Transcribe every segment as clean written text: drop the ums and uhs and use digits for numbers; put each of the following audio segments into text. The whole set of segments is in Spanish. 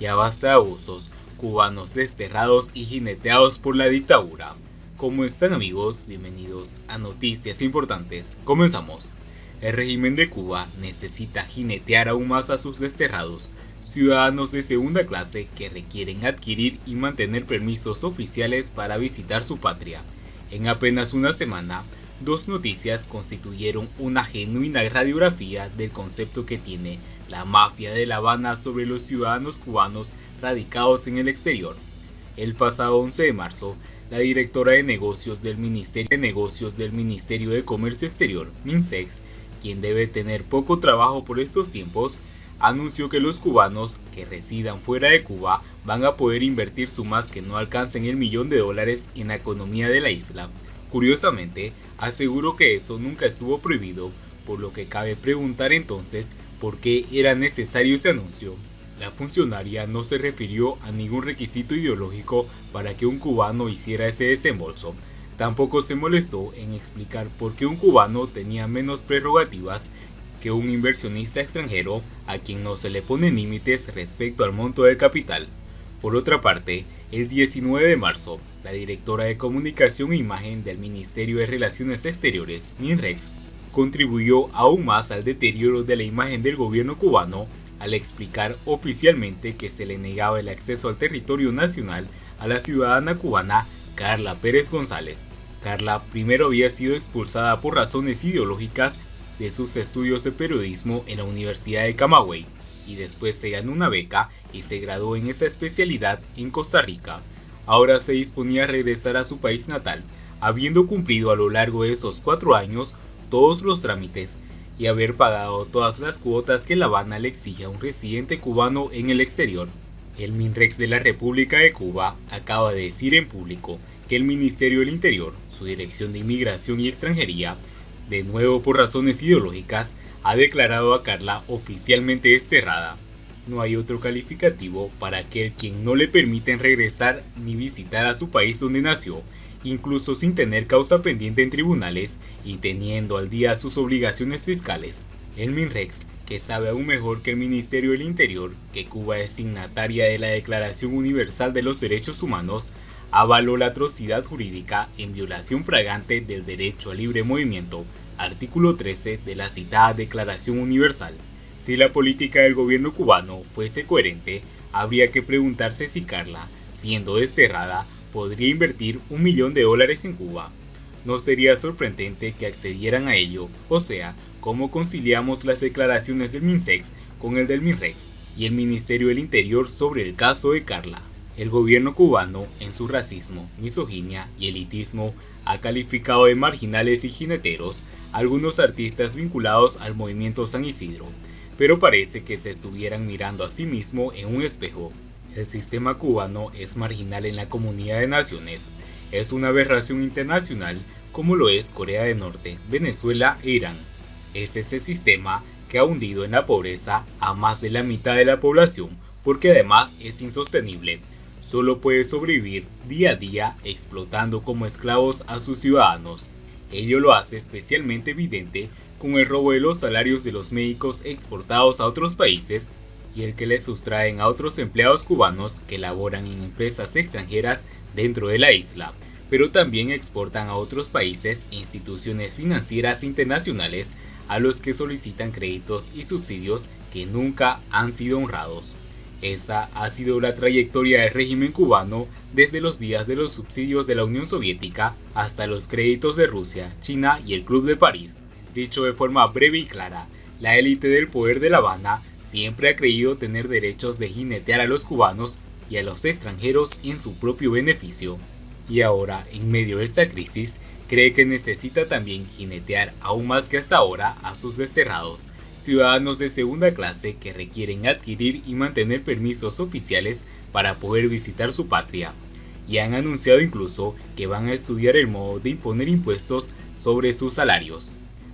Ya basta de abusos, cubanos desterrados y jineteados por la dictadura. ¿Cómo están, amigos? Bienvenidos a Noticias Importantes. Comenzamos. El régimen de Cuba necesita jinetear aún más a sus desterrados, ciudadanos de segunda clase que requieren adquirir y mantener permisos oficiales para visitar su patria. En apenas una semana, dos noticias constituyeron una genuina radiografía del concepto que tiene la mafia de La Habana sobre los ciudadanos cubanos radicados en el exterior. El pasado 11 de marzo, la directora de negocios del Ministerio de Comercio Exterior, MINSEX, quien debe tener poco trabajo por estos tiempos, anunció que los cubanos que residan fuera de Cuba van a poder invertir sumas que no alcancen el $1.000.000 en la economía de la isla. Curiosamente, aseguró que eso nunca estuvo prohibido, por lo que cabe preguntar entonces por qué era necesario ese anuncio. La funcionaria no se refirió a ningún requisito ideológico para que un cubano hiciera ese desembolso. Tampoco se molestó en explicar por qué un cubano tenía menos prerrogativas que un inversionista extranjero a quien no se le ponen límites respecto al monto del capital. Por otra parte, el 19 de marzo, la directora de Comunicación e Imagen del Ministerio de Relaciones Exteriores, MINREX, contribuyó aún más al deterioro de la imagen del gobierno cubano al explicar oficialmente que se le negaba el acceso al territorio nacional a la ciudadana cubana Carla Pérez González. Carla primero había sido expulsada por razones ideológicas de sus estudios de periodismo en la Universidad de Camagüey y después se ganó una beca y se graduó en esa especialidad en Costa Rica. Ahora se disponía a regresar a su país natal, habiendo cumplido a lo largo de esos 4 años todos los trámites y haber pagado todas las cuotas que La Habana le exige a un residente cubano en el exterior. El MINREX de la República de Cuba acaba de decir en público que el Ministerio del Interior, su Dirección de Inmigración y Extranjería, de nuevo por razones ideológicas, ha declarado a Carla oficialmente desterrada. No hay otro calificativo para aquel quien no le permiten regresar ni visitar a su país donde nació, incluso sin tener causa pendiente en tribunales y teniendo al día sus obligaciones fiscales. El MINREX, que sabe aún mejor que el Ministerio del Interior que Cuba es signataria de la Declaración Universal de los Derechos Humanos, avaló la atrocidad jurídica en violación flagrante del derecho al libre movimiento, artículo 13 de la citada Declaración Universal. Si la política del gobierno cubano fuese coherente, habría que preguntarse si Carla, siendo desterrada, podría invertir $1.000.000 en Cuba. No sería sorprendente que accedieran a ello, o sea, ¿cómo conciliamos las declaraciones del MINSEX con el del MINREX y el Ministerio del Interior sobre el caso de Carla? El gobierno cubano, en su racismo, misoginia y elitismo, ha calificado de marginales y jineteros a algunos artistas vinculados al movimiento San Isidro, pero parece que se estuvieran mirando a sí mismo en un espejo. El sistema cubano es marginal en la comunidad de naciones, es una aberración internacional como lo es Corea del Norte, Venezuela e Irán. Es ese sistema que ha hundido en la pobreza a más de la mitad de la población porque además es insostenible. Solo puede sobrevivir día a día explotando como esclavos a sus ciudadanos. Ello lo hace especialmente evidente con el robo de los salarios de los médicos exportados a otros países y el que le sustraen a otros empleados cubanos que laboran en empresas extranjeras dentro de la isla, pero también exportan a otros países e instituciones financieras internacionales a los que solicitan créditos y subsidios que nunca han sido honrados. Esa ha sido la trayectoria del régimen cubano desde los días de los subsidios de la Unión Soviética hasta los créditos de Rusia, China y el Club de París. Dicho de forma breve y clara, la élite del poder de La Habana siempre ha creído tener derechos de jinetear a los cubanos y a los extranjeros en su propio beneficio. Y ahora, en medio de esta crisis, cree que necesita también jinetear aún más que hasta ahora a sus desterrados, ciudadanos de segunda clase que requieren adquirir y mantener permisos oficiales para poder visitar su patria, y han anunciado incluso que van a estudiar el modo de imponer impuestos sobre sus salarios.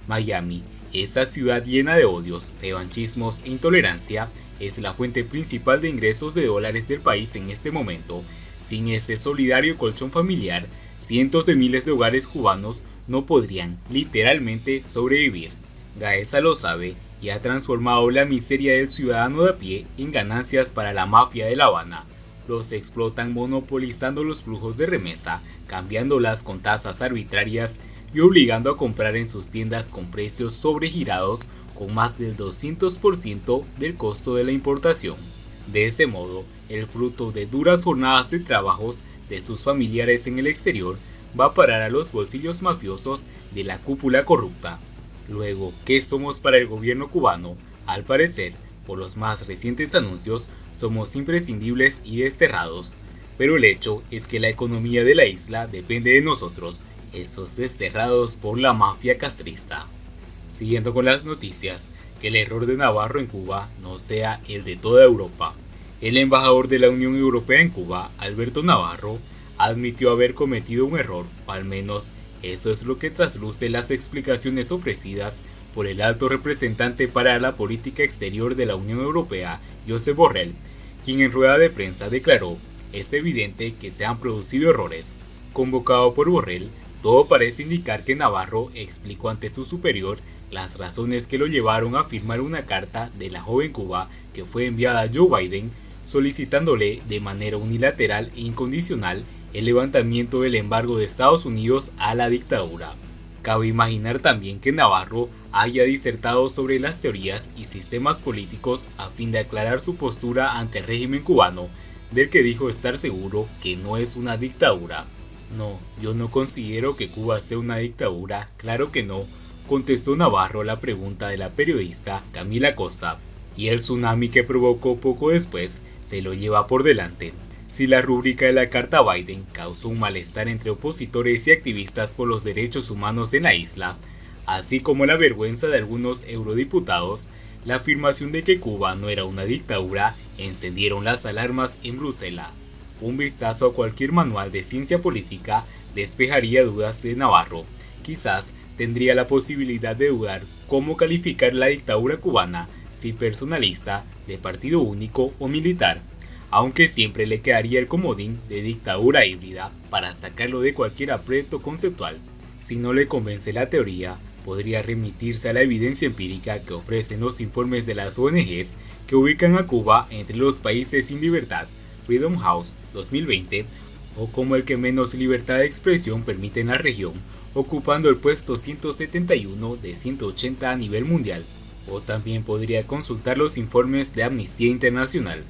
Miami, esa ciudad llena de odios, revanchismos e intolerancia, es la fuente principal de ingresos de dólares del país en este momento. Sin ese solidario colchón familiar, cientos de miles de hogares cubanos no podrían literalmente sobrevivir. Gaesa lo sabe y ha transformado la miseria del ciudadano de a pie en ganancias para la mafia de La Habana. Los explotan monopolizando los flujos de remesa, cambiándolas con tasas arbitrarias y obligando a comprar en sus tiendas con precios sobregirados con más del 200% del costo de la importación. De ese modo, el fruto de duras jornadas de trabajos de sus familiares en el exterior va a parar a los bolsillos mafiosos de la cúpula corrupta. Luego, ¿qué somos para el gobierno cubano? Al parecer, por los más recientes anuncios, somos imprescindibles y desterrados. Pero el hecho es que la economía de la isla depende de nosotros, esos desterrados por la mafia castrista. Siguiendo con las noticias, que el error de Navarro en Cuba no sea el de toda Europa. El embajador de la Unión Europea en Cuba, Alberto Navarro, admitió haber cometido un error, o al menos eso es lo que trasluce las explicaciones ofrecidas por el alto representante para la política exterior de la Unión Europea, Josep Borrell, quien en rueda de prensa declaró: "Es evidente que se han producido errores". Convocado por Borrell, todo parece indicar que Navarro explicó ante su superior las razones que lo llevaron a firmar una carta de la joven Cuba que fue enviada a Joe Biden solicitándole de manera unilateral e incondicional el levantamiento del embargo de Estados Unidos a la dictadura. Cabe imaginar también que Navarro haya disertado sobre las teorías y sistemas políticos a fin de aclarar su postura ante el régimen cubano, del que dijo estar seguro que no es una dictadura. "No, yo no considero que Cuba sea una dictadura, claro que no", contestó Navarro a la pregunta de la periodista Camila Costa, y el tsunami que provocó poco después se lo lleva por delante. Si la rúbrica de la carta Biden causó un malestar entre opositores y activistas por los derechos humanos en la isla, así como la vergüenza de algunos eurodiputados, la afirmación de que Cuba no era una dictadura encendieron las alarmas en Bruselas. Un vistazo a cualquier manual de ciencia política despejaría dudas de Navarro. Quizás tendría la posibilidad de dudar cómo calificar la dictadura cubana, si personalista, de partido único o militar, aunque siempre le quedaría el comodín de dictadura híbrida para sacarlo de cualquier aprieto conceptual. Si no le convence la teoría, podría remitirse a la evidencia empírica que ofrecen los informes de las ONGs que ubican a Cuba entre los países sin libertad, Freedom House 2020, o como el que menos libertad de expresión permite en la región, ocupando el puesto 171 de 180 a nivel mundial, o también podría consultar los informes de Amnistía Internacional.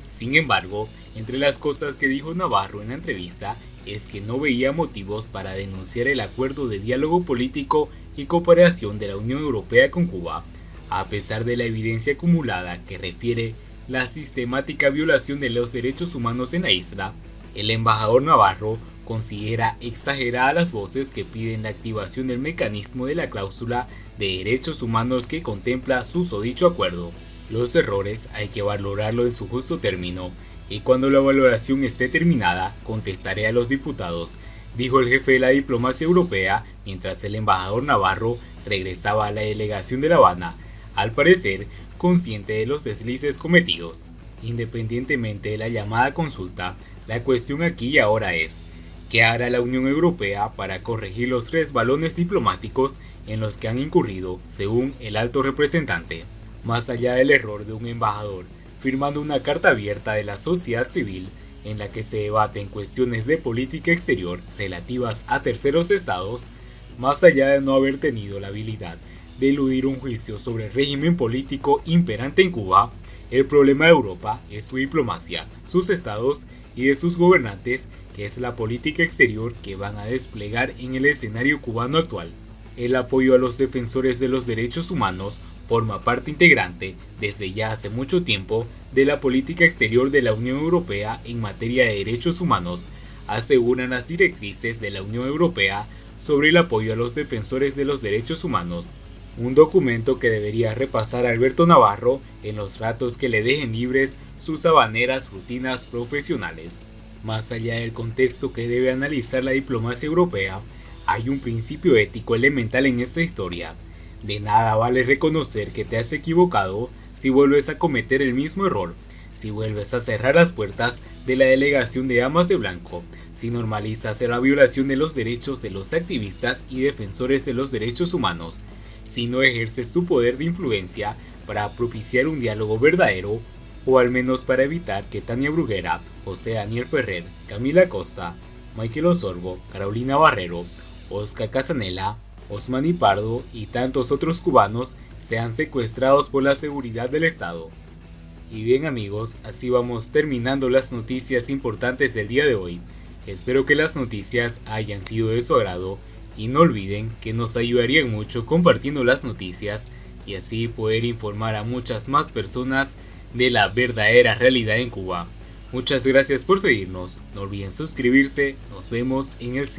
Sin embargo, entre las cosas que dijo Navarro en la entrevista es que no veía motivos para denunciar el acuerdo de diálogo político y cooperación de la Unión Europea con Cuba, a pesar de la evidencia acumulada que refiere la sistemática violación de los derechos humanos en la isla. El embajador Navarro considera exageradas las voces que piden la activación del mecanismo de la cláusula de derechos humanos que contempla susodicho acuerdo. Los errores hay que valorarlo en su justo término, y cuando la valoración esté terminada, contestaré a los diputados, dijo el jefe de la diplomacia europea mientras el embajador Navarro regresaba a la delegación de La Habana, al parecer consciente de los deslices cometidos. Independientemente de la llamada consulta, la cuestión aquí y ahora es: ¿qué hará la Unión Europea para corregir los resbalones diplomáticos en los que han incurrido, según el alto representante? Más allá del error de un embajador firmando una carta abierta de la sociedad civil en la que se debaten cuestiones de política exterior relativas a terceros estados, más allá de no haber tenido la habilidad de eludir un juicio sobre el régimen político imperante en Cuba, el problema de Europa es su diplomacia, sus estados y de sus gobernantes, que es la política exterior que van a desplegar en el escenario cubano actual. El apoyo a los defensores de los derechos humanos forma parte integrante, desde ya hace mucho tiempo, de la política exterior de la Unión Europea en materia de derechos humanos, aseguran las directrices de la Unión Europea sobre el apoyo a los defensores de los derechos humanos, un documento que debería repasar Alberto Navarro en los ratos que le dejen libres sus habaneras rutinas profesionales. Más allá del contexto que debe analizar la diplomacia europea, hay un principio ético elemental en esta historia. De nada vale reconocer que te has equivocado si vuelves a cometer el mismo error, si vuelves a cerrar las puertas de la delegación de damas de blanco, si normalizas la violación de los derechos de los activistas y defensores de los derechos humanos. si no ejerces tu poder de influencia para propiciar un diálogo verdadero, o al menos para evitar que Tania Bruguera, José Daniel Ferrer, Camila Costa, Michael Osorbo, Carolina Barrero, Oscar Casanela, Osmani Pardo y tantos otros cubanos sean secuestrados por la seguridad del Estado. Y bien amigos, así vamos terminando las noticias importantes del día de hoy. Espero que las noticias hayan sido de su agrado y no olviden que nos ayudarían mucho compartiendo las noticias y así poder informar a muchas más personas de la verdadera realidad en Cuba. Muchas gracias por seguirnos, no olviden suscribirse, nos vemos en el siguiente.